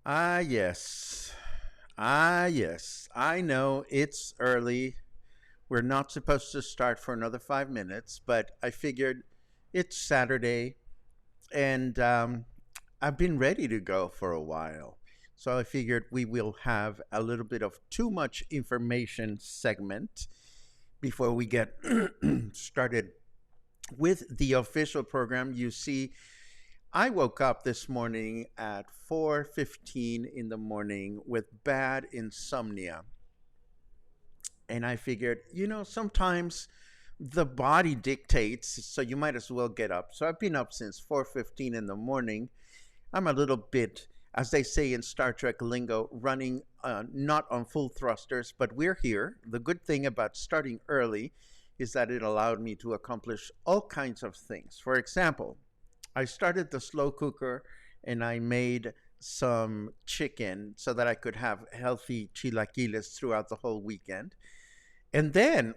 Ah, yes. Ah, yes. I know it's early. We're not supposed to start for another 5 minutes, but I figured it's Saturday and I've been ready to go for a while. So I figured we will have a little bit of too much information segment before we get started with the official program. You see, I woke up this morning at 4:15 in the morning with bad insomnia. And I figured, sometimes the body dictates, so you might as well get up. So I've been up since 4:15 in the morning. I'm a little bit, as they say in Star Trek lingo, running not on full thrusters, but we're here. The good thing about starting early is that it allowed me to accomplish all kinds of things. For example, I started the slow cooker and I made some chicken so that I could have healthy chilaquiles throughout the whole weekend. And then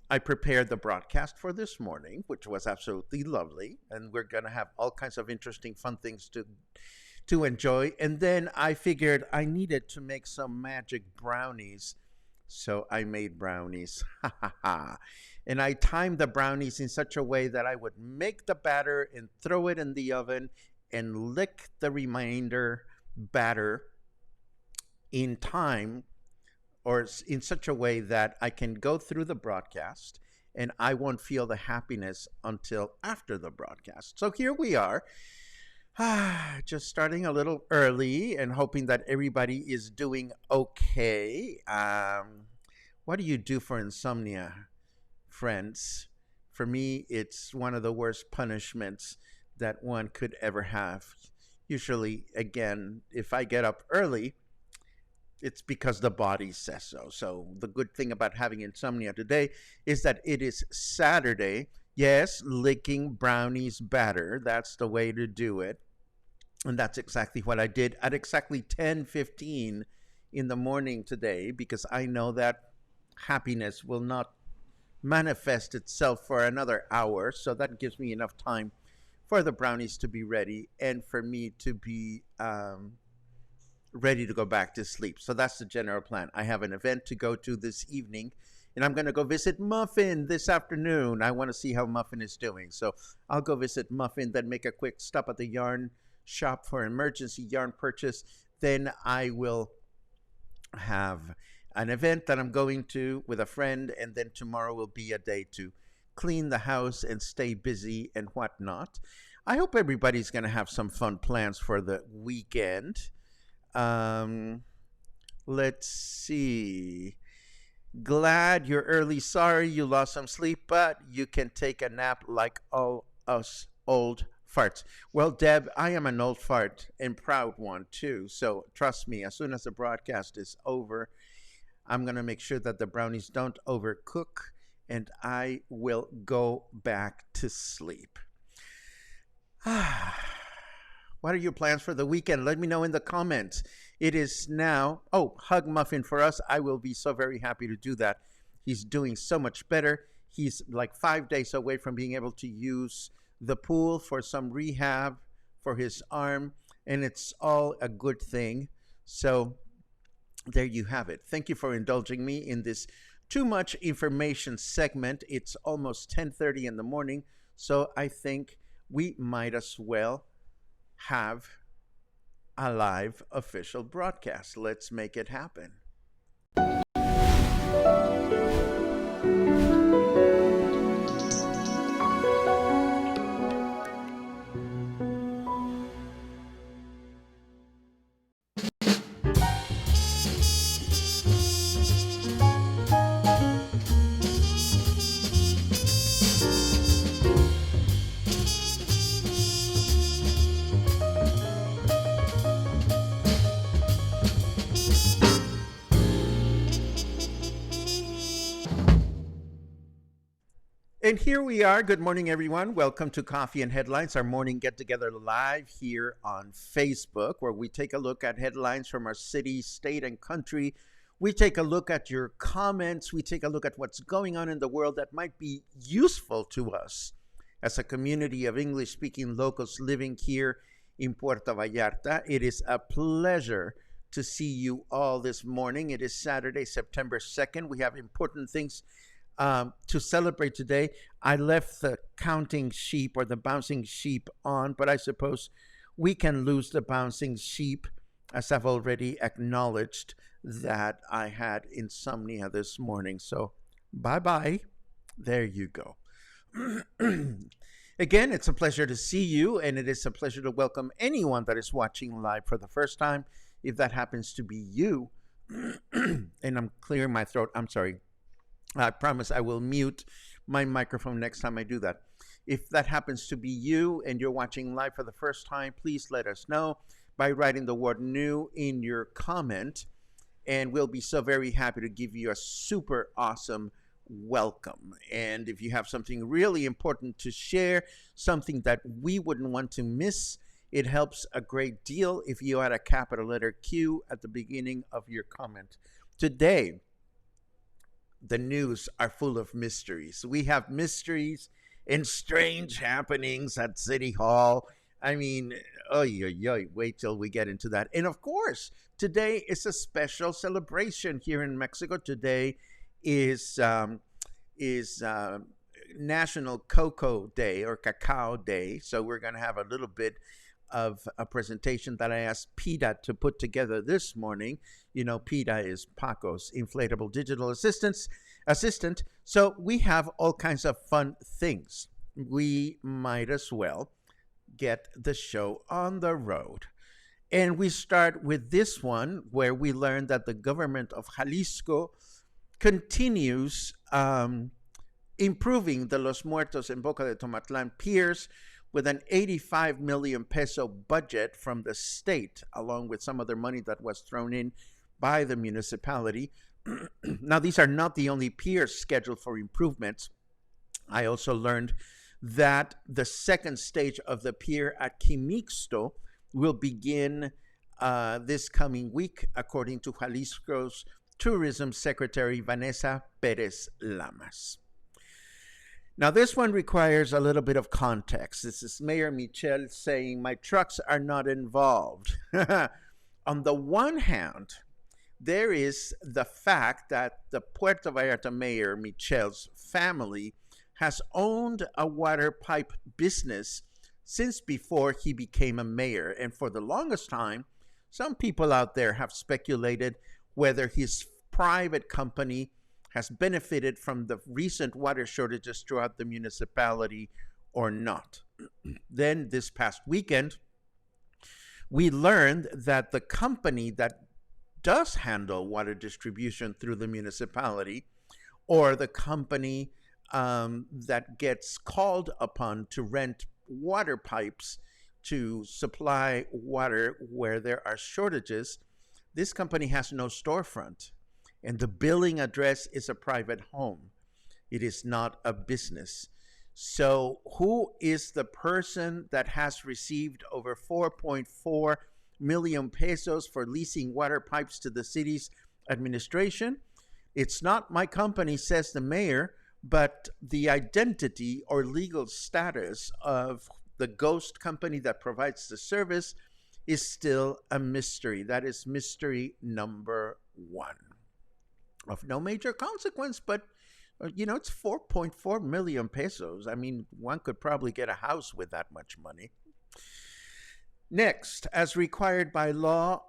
I prepared the broadcast for this morning, which was absolutely lovely. And we're going to have all kinds of interesting, fun things to enjoy. And then I figured I needed to make some magic brownies. So I made brownies. Ha ha ha. And I timed the brownies in such a way that I would make the batter and throw it in the oven and lick the remainder batter in time, or in such a way that I can go through the broadcast and I won't feel the happiness until after the broadcast. So here we are, just starting a little early and hoping that everybody is doing okay. What do you do for insomnia, friends? For me, it's one of the worst punishments that one could ever have. Usually, again, if I get up early, it's because the body says so. So the good thing about having insomnia today is that it is Saturday. Yes, licking brownies batter. That's the way to do it. And that's exactly what I did at exactly 10:15 in the morning today, because I know that happiness will not manifest itself for another hour. So that gives me enough time for the brownies to be ready and for me to be ready to go back to sleep. So that's the general plan. I have an event to go to this evening, and I'm going to go visit Muffin this afternoon. I want to see how Muffin is doing. So I'll go visit Muffin, then make a quick stop at the yarn shop for emergency yarn purchase. Then I will have an event that I'm going to with a friend, and then tomorrow will be a day to clean the house and stay busy and whatnot. I hope everybody's going to have some fun plans for the weekend. Let's see. Glad you're early. Sorry you lost some sleep, but you can take a nap like all us old farts. Well, Deb, I am an old fart and proud one too. So trust me, as soon as the broadcast is over, I'm going to make sure that the brownies don't overcook and I will go back to sleep. What are your plans for the weekend? Let me know in the comments. It is now, hug Muffin for us. I will be so very happy to do that. He's doing so much better. He's like 5 days away from being able to use the pool for some rehab for his arm, and it's all a good thing. So there you have it. Thank you for indulging me in this too much information segment. It's almost 10:30 in the morning, so I think we might as well have a live official broadcast. Let's make it happen. And here we are. Good morning, everyone. Welcome to Coffee and Headlines, our morning get-together live here on Facebook, where we take a look at headlines from our city, state, and country. We take a look at your comments. We take a look at what's going on in the world that might be useful to us as a community of English-speaking locals living here in Puerto Vallarta. It is a pleasure to see you all this morning. It is Saturday, September 2nd. We have important things to celebrate today. I left the counting sheep or the bouncing sheep on, but I suppose we can lose the bouncing sheep, as I've already acknowledged that I had insomnia this morning. So bye-bye. There you go. Again, it's a pleasure to see you, and it is a pleasure to welcome anyone that is watching live for the first time, if that happens to be you. And I'm clearing my throat. I'm sorry. I promise I will mute my microphone next time I do that. If that happens to be you and you're watching live for the first time, please let us know by writing the word new in your comment, and we'll be so very happy to give you a super awesome welcome. And if you have something really important to share, something that we wouldn't want to miss, it helps a great deal if you add a capital letter Q at the beginning of your comment. Today, the news are full of mysteries. We have mysteries and strange happenings at City Hall. I mean, wait till we get into that. And of course, today is a special celebration here in Mexico. Today is National Cocoa Day or Cacao Day. So we're going to have a little bit of a presentation that I asked PETA to put together this morning. You know, PETA is Paco's inflatable digital assistant. So we have all kinds of fun things. We might as well get the show on the road. And we start with this one, where we learn that the government of Jalisco continues improving the Los Muertos en Boca de Tomatlan piers with an 85 million peso budget from the state, along with some other money that was thrown in by the municipality. Now, these are not the only piers scheduled for improvements. I also learned that the second stage of the pier at Quimixto will begin this coming week, according to Jalisco's Tourism Secretary Vanessa Perez Lamas. Now, this one requires a little bit of context. This is Mayor Michel saying, my trucks are not involved. On the one hand, there is the fact that the Puerto Vallarta Mayor Michel's family has owned a water pipe business since before he became a mayor. And for the longest time, some people out there have speculated whether his private company has benefited from the recent water shortages throughout the municipality or not. Then this past weekend, we learned that the company that does handle water distribution through the municipality, or the company that gets called upon to rent water pipes to supply water where there are shortages, this company has no storefront, and the billing address is a private home. It is not a business. So who is the person that has received over 4.4 million pesos for leasing water pipes to the city's administration? It's not my company, says the mayor, but the identity or legal status of the ghost company that provides the service is still a mystery. That is mystery number one. Of no major consequence, but it's 4.4 million pesos. I mean, one could probably get a house with that much money. Next, as required by law,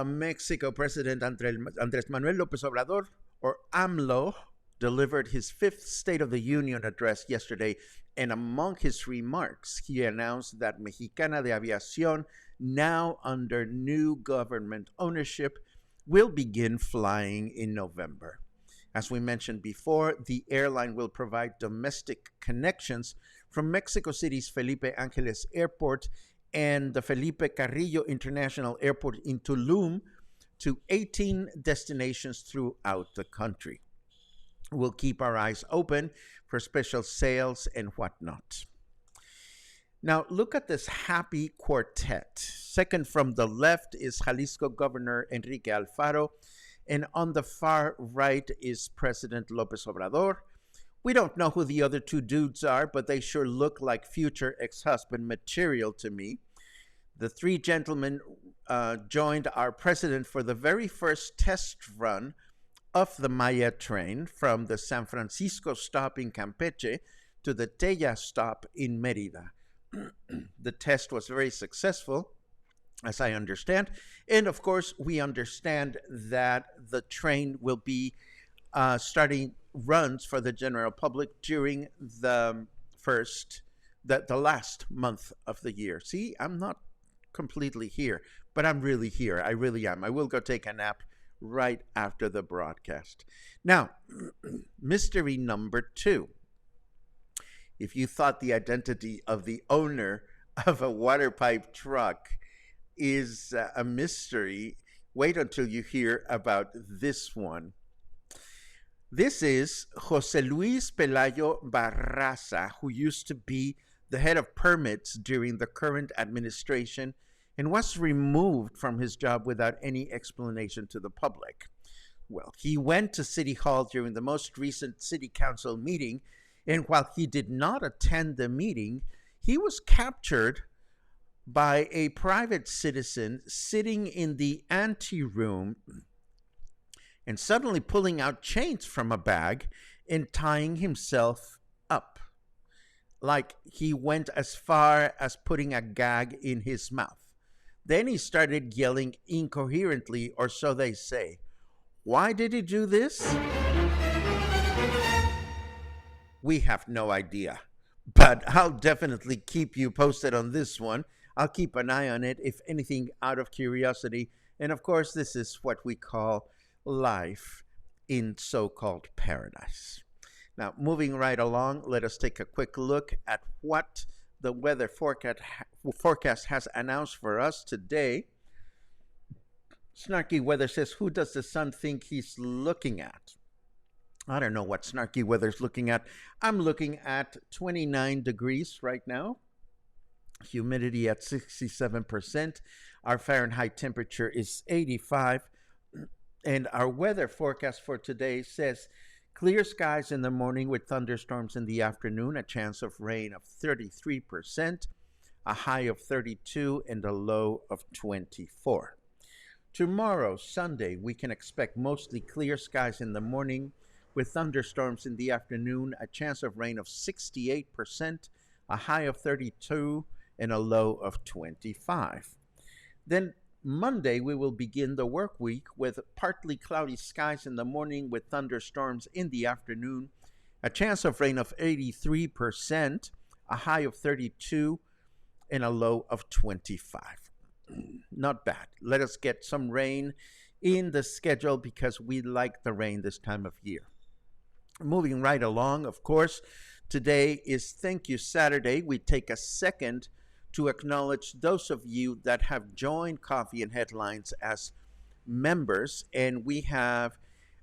Mexico President Andrés Manuel López Obrador, or AMLO, delivered his fifth State of the Union address yesterday, and among his remarks, he announced that Mexicana de Aviación, now under new government ownership, will begin flying in November. As we mentioned before, the airline will provide domestic connections from Mexico City's Felipe Ángeles Airport and the Felipe Carrillo International Airport in Tulum to 18 destinations throughout the country. We'll keep our eyes open for special sales and whatnot. Now, look at this happy quartet. Second from the left is Jalisco Governor Enrique Alfaro, and on the far right is President López Obrador. We don't know who the other two dudes are, but they sure look like future ex-husband material to me. The three gentlemen joined our president for the very first test run of the Maya train from the San Francisco stop in Campeche to the Tella stop in Mérida. The test was very successful, as I understand. And of course, we understand that the train will be starting runs for the general public during the last month of the year. See, I'm not completely here, but I'm really here. I really am. I will go take a nap right after the broadcast. Now, mystery number 2. If you thought the identity of the owner of a water pipe truck is a mystery, wait until you hear about this one. This is Jose Luis Pelayo Barraza, who used to be the head of permits during the current administration and was removed from his job without any explanation to the public. Well, he went to City Hall during the most recent City Council meeting, and while he did not attend the meeting, he was captured by a private citizen sitting in the anteroom and suddenly pulling out chains from a bag and tying himself up. Like he went as far as putting a gag in his mouth. Then he started yelling incoherently, or so they say. Why did he do this? We have no idea. But I'll definitely keep you posted on this one. I'll keep an eye on it, if anything, out of curiosity. And of course, this is what we call life in so-called paradise. Now, moving right along, let us take a quick look at what the weather forecast has announced for us today. Snarky Weather says, who does the sun think he's looking at? I don't know what Snarky Weather's looking at. I'm looking at 29 degrees right now. Humidity at 67%. Our Fahrenheit temperature is 85. And our weather forecast for today says clear skies in the morning with thunderstorms in the afternoon, a chance of rain of 33%, a high of 32, and a low of 24. Tomorrow, Sunday, we can expect mostly clear skies in the morning with thunderstorms in the afternoon, a chance of rain of 68%, a high of 32, and a low of 25. Then Monday, we will begin the work week with partly cloudy skies in the morning with thunderstorms in the afternoon, a chance of rain of 83%, a high of 32, and a low of 25. Not bad. Let us get some rain in the schedule because we like the rain this time of year. Moving right along, of course, today is Thank You Saturday. We take a second to acknowledge those of you that have joined Coffee and Headlines as members. And we have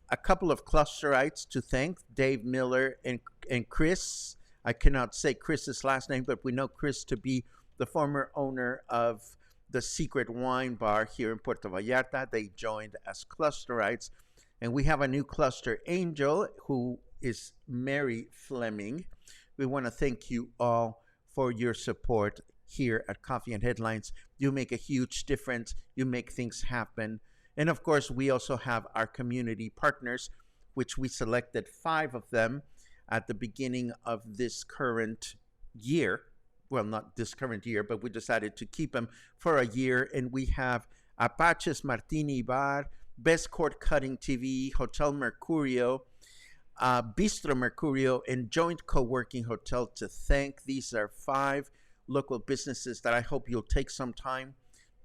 a couple of clusterites to thank, Dave Miller and Chris. I cannot say Chris's last name, but we know Chris to be the former owner of the Secret Wine Bar here in Puerto Vallarta. They joined as clusterites. And we have a new cluster angel who is Mary Fleming. We want to thank you all for your support here at Coffee and Headlines. You make a huge difference. You make things happen. And of course, we also have our community partners, which we selected 5 of them at the beginning of this current year. Well, not this current year, but we decided to keep them for a year. And we have Apache's Martini Bar, Best Cord Cutting TV, Hotel Mercurio, Bistro Mercurio, and Joint Co-working Hotel to thank. These are 5 local businesses that I hope you'll take some time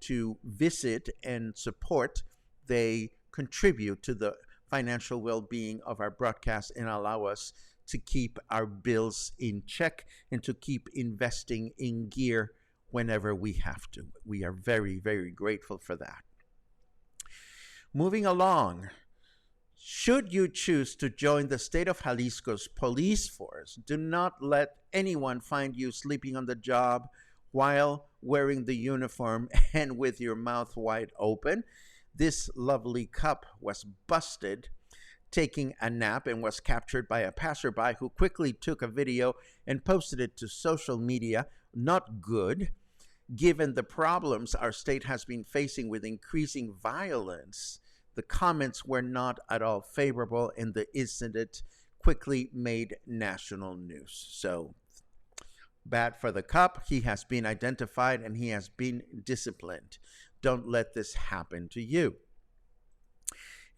to visit and support. They contribute to the financial well-being of our broadcast and allow us to keep our bills in check and to keep investing in gear whenever we have to. We are very, very grateful for that. Moving along, should you choose to join the state of Jalisco's police force, do not let anyone find you sleeping on the job while wearing the uniform and with your mouth wide open. This lovely cop was busted taking a nap and was captured by a passerby who quickly took a video and posted it to social media. Not good. Given the problems our state has been facing with increasing violence, the comments were not at all favorable, and the incident quickly made national news. So, bad for the cop. He has been identified and he has been disciplined. Don't let this happen to you.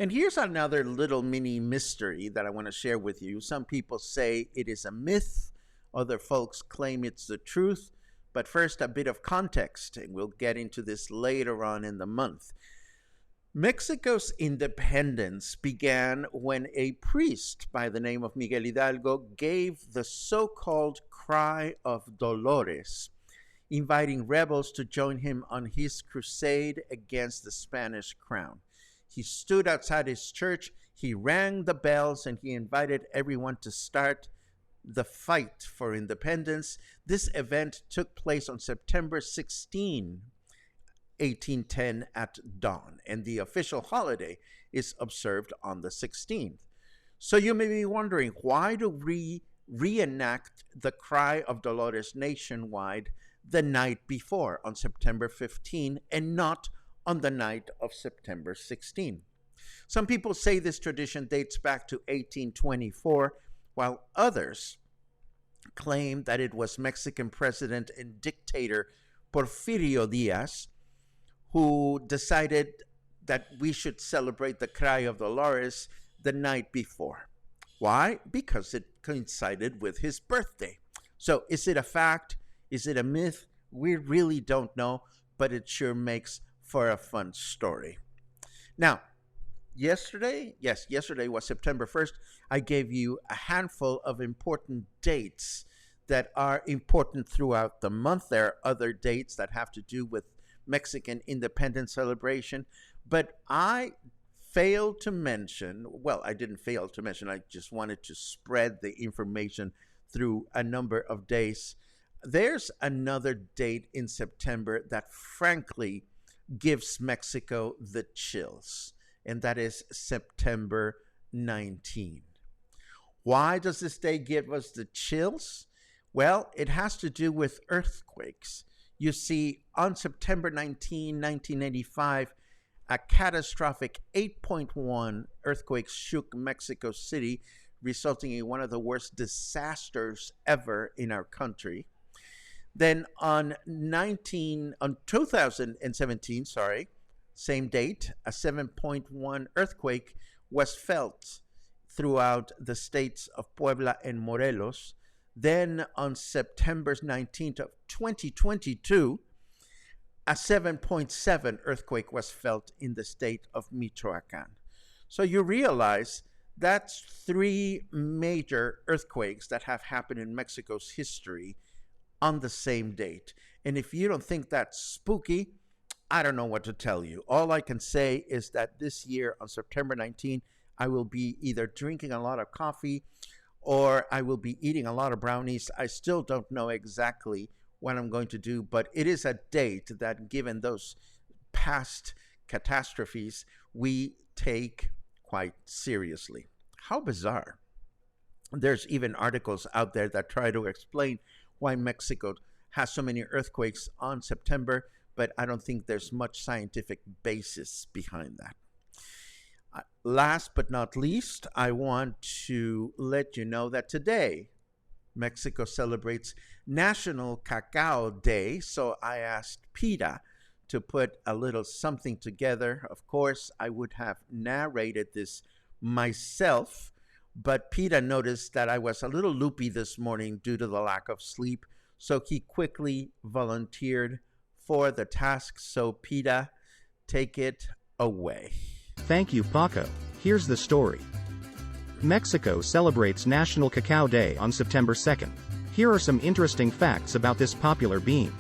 And here's another little mini mystery that I want to share with you. Some people say it is a myth. Other folks claim it's the truth. But first, a bit of context, and we'll get into this later on in the month. Mexico's independence began when a priest by the name of Miguel Hidalgo gave the so-called Cry of Dolores, inviting rebels to join him on his crusade against the Spanish crown. He stood outside his church, he rang the bells, and he invited everyone to start the fight for independence. This event took place on September 16, 1810 at dawn, and the official holiday is observed on the 16th. So you may be wondering, why do we reenact the Cry of Dolores nationwide the night before, on September 15, and not on the night of September 16? Some people say this tradition dates back to 1824, while others claim that it was Mexican president and dictator Porfirio Diaz who decided that we should celebrate the Cry of Dolores the night before. Why? Because it coincided with his birthday. So is it a fact? Is it a myth? We really don't know, but it sure makes for a fun story. Now, yesterday was September 1st. I gave you a handful of important dates that are important throughout the month. There are other dates that have to do with Mexican independence celebration, but I failed to mention, well, I didn't fail to mention, I just wanted to spread the information through a number of days. There's another date in September that frankly gives Mexico the chills, and that is September 19. Why does this day give us the chills? Well, it has to do with earthquakes. You see, on September 19, 1985, a catastrophic 8.1 earthquake shook Mexico City, resulting in one of the worst disasters ever in our country. Then on 2017, same date, a 7.1 earthquake was felt throughout the states of Puebla and Morelos. Then on September 19th of 2022, a 7.7 earthquake was felt in the state of Michoacán. So you realize that's 3 major earthquakes that have happened in Mexico's history on the same date. And if you don't think that's spooky, I don't know what to tell you. All I can say is that this year on September 19, I will be either drinking a lot of coffee or I will be eating a lot of brownies. I still don't know exactly what I'm going to do, but it is a date that, given those past catastrophes, we take quite seriously. How bizarre. There's even articles out there that try to explain why Mexico has so many earthquakes on September, but I don't think there's much scientific basis behind that. Last but not least, I want to let you know that today, Mexico celebrates National Cacao Day, so I asked PETA to put a little something together. Of course, I would have narrated this myself, but PETA noticed that I was a little loopy this morning due to the lack of sleep, so he quickly volunteered for the task. So PETA, take it away. Thank you, Paco. Here's the story. Mexico celebrates National Cacao Day on September 2nd. Here are some interesting facts about this popular bean.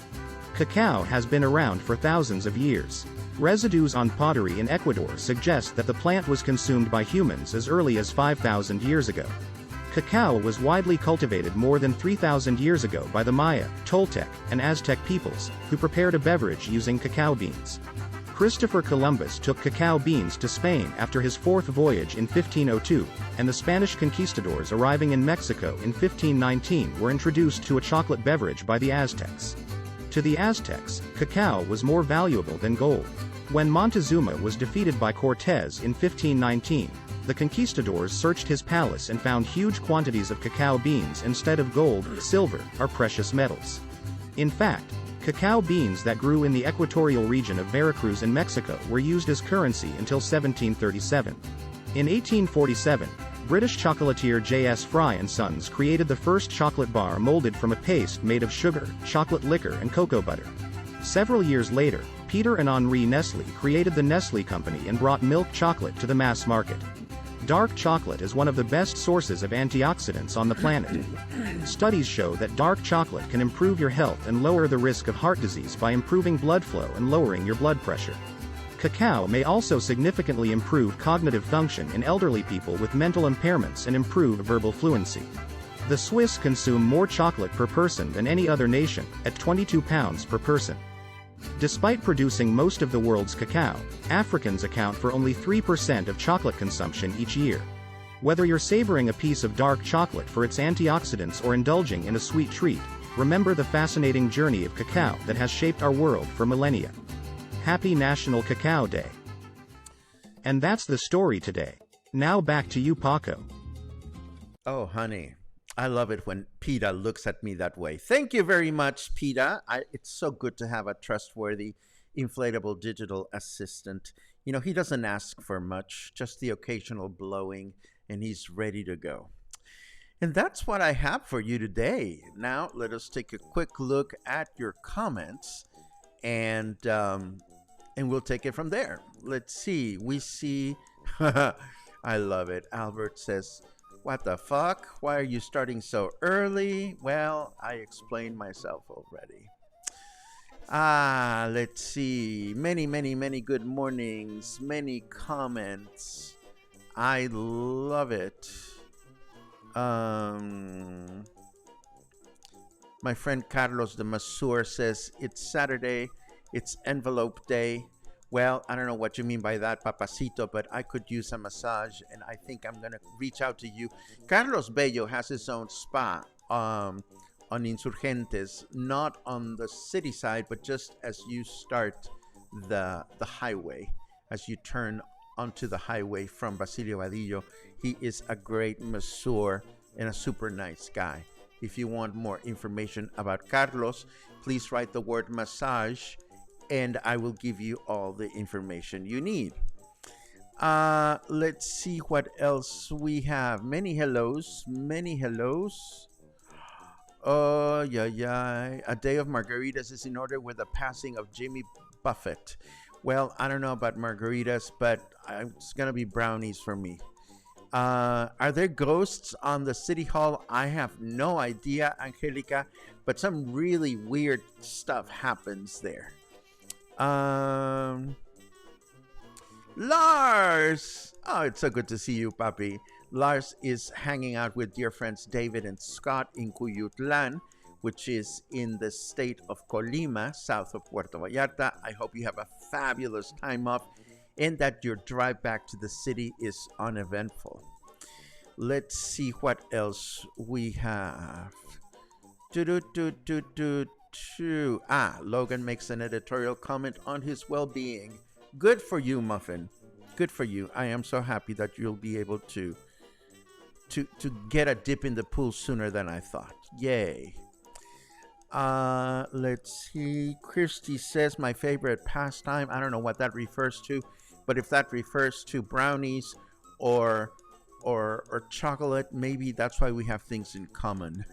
Cacao has been around for thousands of years. Residues on pottery in Ecuador suggest that the plant was consumed by humans as early as 5,000 years ago. Cacao was widely cultivated more than 3,000 years ago by the Maya, Toltec, and Aztec peoples, who prepared a beverage using cacao beans. Christopher Columbus took cacao beans to Spain after his 4th voyage in 1502, and the Spanish conquistadors arriving in Mexico in 1519 were introduced to a chocolate beverage by the Aztecs. To the Aztecs, cacao was more valuable than gold. When Montezuma was defeated by Cortés in 1519, the conquistadors searched his palace and found huge quantities of cacao beans instead of gold, silver, or precious metals. In fact, cacao beans that grew in the equatorial region of Veracruz in Mexico were used as currency until 1737. In 1847, British chocolatier J.S. Fry and Sons created the first chocolate bar molded from a paste made of sugar, chocolate liquor and cocoa butter. Several years later, Peter and Henri Nestle created the Nestle Company and brought milk chocolate to the mass market. Dark chocolate is one of the best sources of antioxidants on the planet. Studies show that dark chocolate can improve your health and lower the risk of heart disease by improving blood flow and lowering your blood pressure. Cacao may also significantly improve cognitive function in elderly people with mental impairments and improve verbal fluency. The Swiss consume more chocolate per person than any other nation, at 22 pounds per person. Despite producing most of the world's cacao, Africans account for only 3% of chocolate consumption each year. Whether you're savoring a piece of dark chocolate for its antioxidants or indulging in a sweet treat, remember the fascinating journey of cacao that has shaped our world for millennia. Happy National Cacao Day. And that's the story today. Now back to you, Paco. Oh, honey, I love it when PETA looks at me that way. Thank you very much, PETA. It's so good to have a trustworthy, inflatable digital assistant. You know, he doesn't ask for much, just the occasional blowing, and he's ready to go. And that's what I have for you today. Now, let us take a quick look at your comments, and we'll take it from there. Let's see. We see, I love it. Albert says, what the fuck? Why are you starting so early? Well, I explained myself already. Let's see. Many, many, many good mornings. Many comments. I love it. My friend Carlos de Masur says, it's Saturday. It's envelope day. Well, I don't know what you mean by that, papacito, but I could use a massage, and I think I'm going to reach out to you. Carlos Bello has his own spa on Insurgentes, not on the city side, but just as you start the highway, as you turn onto the highway from Basilio Vadillo. He is a great masseur and a super nice guy. If you want more information about Carlos, please write the word massage, and I will give you all the information you need. Let's see what else we have. Many hellos, many hellos. Oh, yeah. A day of margaritas is in order with the passing of Jimmy Buffett. Well, I don't know about margaritas, but it's going to be brownies for me. Are there ghosts on the City Hall? I have no idea, Angelica, but some really weird stuff happens there. Lars! Oh, it's so good to see you, papi. Lars is hanging out with dear friends David and Scott in Cuyutlan, which is in the state of Colima, south of Puerto Vallarta. I hope you have a fabulous time off and that your drive back to the city is uneventful. Let's see what else we have. Logan makes an editorial comment on his well-being. Good for you, Muffin. Good for you. I am so happy that you'll be able to get a dip in the pool sooner than I thought. Yay. Let's see. Christy says my favorite pastime. I don't know what that refers to, but if that refers to brownies or chocolate, maybe that's why we have things in common.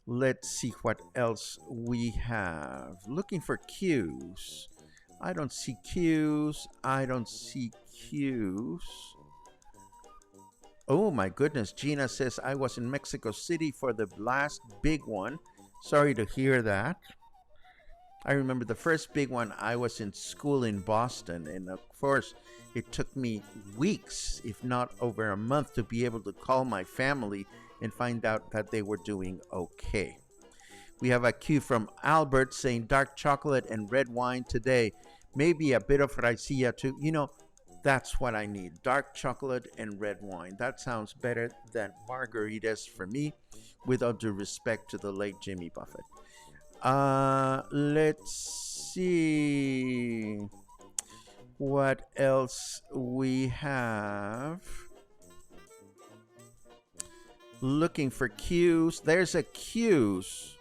Let's see what else we have. Looking for cues. I don't see cues. Oh my goodness. Gina says I was in Mexico City for the last big one. Sorry to hear that. I remember the first big one, I was in school in Boston, and of course it took me weeks, if not over a month, to be able to call my family and find out that they were doing okay. We have a cue from Albert saying dark chocolate and red wine today. Maybe a bit of raicilla too. You know, that's what I need. Dark chocolate and red wine. That sounds better than margaritas for me, with all due respect to the late Jimmy Buffett. Let's see what else we have. Looking for cues. There's a cues.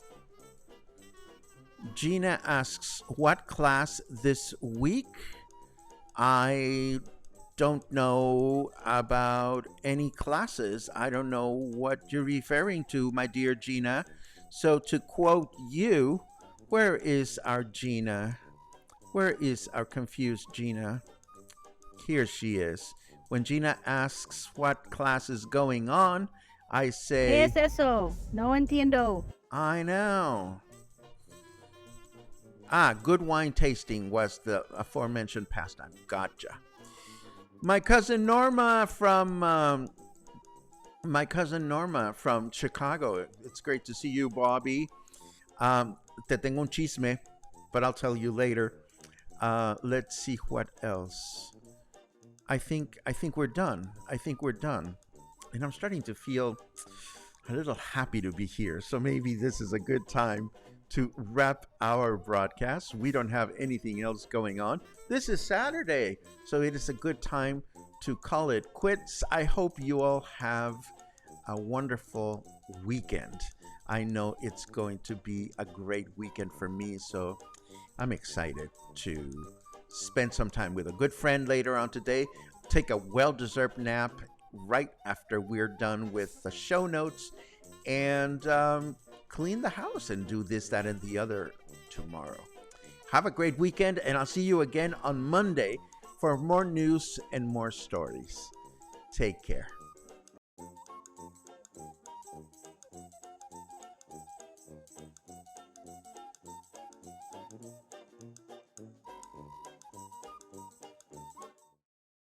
Gina asks, what class this week? I don't know about any classes. I don't know what you're referring to, my dear Gina. So to quote you, where is our Gina? Where is our confused Gina? Here she is. When Gina asks what class is going on, I ¿Qué say, es eso? No entiendo. I know. Good wine tasting was the aforementioned pastime. Gotcha. My cousin Norma from Chicago. It's great to see you, Bobby. Te tengo un chisme, but I'll tell you later. Let's see what else. I think we're done. And I'm starting to feel a little happy to be here. So maybe this is a good time to wrap our broadcast. We don't have anything else going on. This is Saturday, so it is a good time to call it quits. I hope you all have a wonderful weekend. I know it's going to be a great weekend for me, so I'm excited to spend some time with a good friend later on today, take a well-deserved nap right after we're done with the show notes, and clean the house and do this, that, and the other tomorrow. Have a great weekend, and I'll see you again on Monday for more news and more stories. Take care.